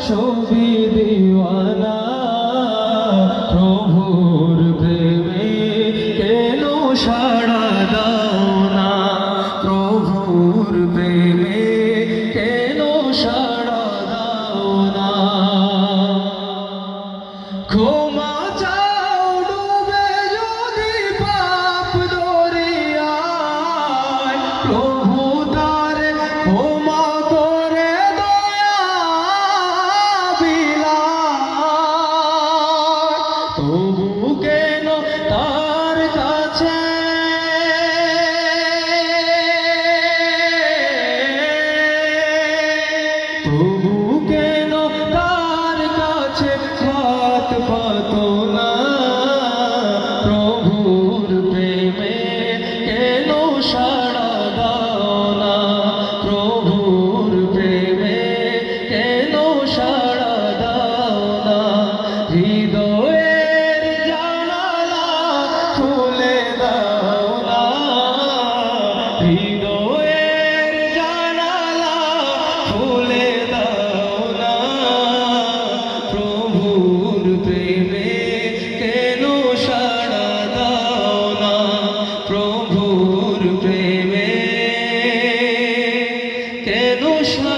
সবই দিওয়ানা প্রভুর প্রেমে কেন সাড়া দাও না প্রভুর প্রেমে কেন সাড়া দাও না ক্ষমা চাও ডুবে যদি পাপ দরিয়ায় প্রভু তারে ক্ষমা করে দয়া বিলায় তবু কেন তার কাছে তবু কেন তার কাছে হাত পাতো না প্রভুর প্রেমে কেন সাড়া দাও না প্রভুর প্রেমে কেন সাড়া দাও না হৃদয়ের জানালা খুলে দাও না হৃদয়ের জানালা খুলে দাও না প্রভুর প্রেমে কেন সাড়া দাও না প্রভুর প্রেমে কেন সাড়া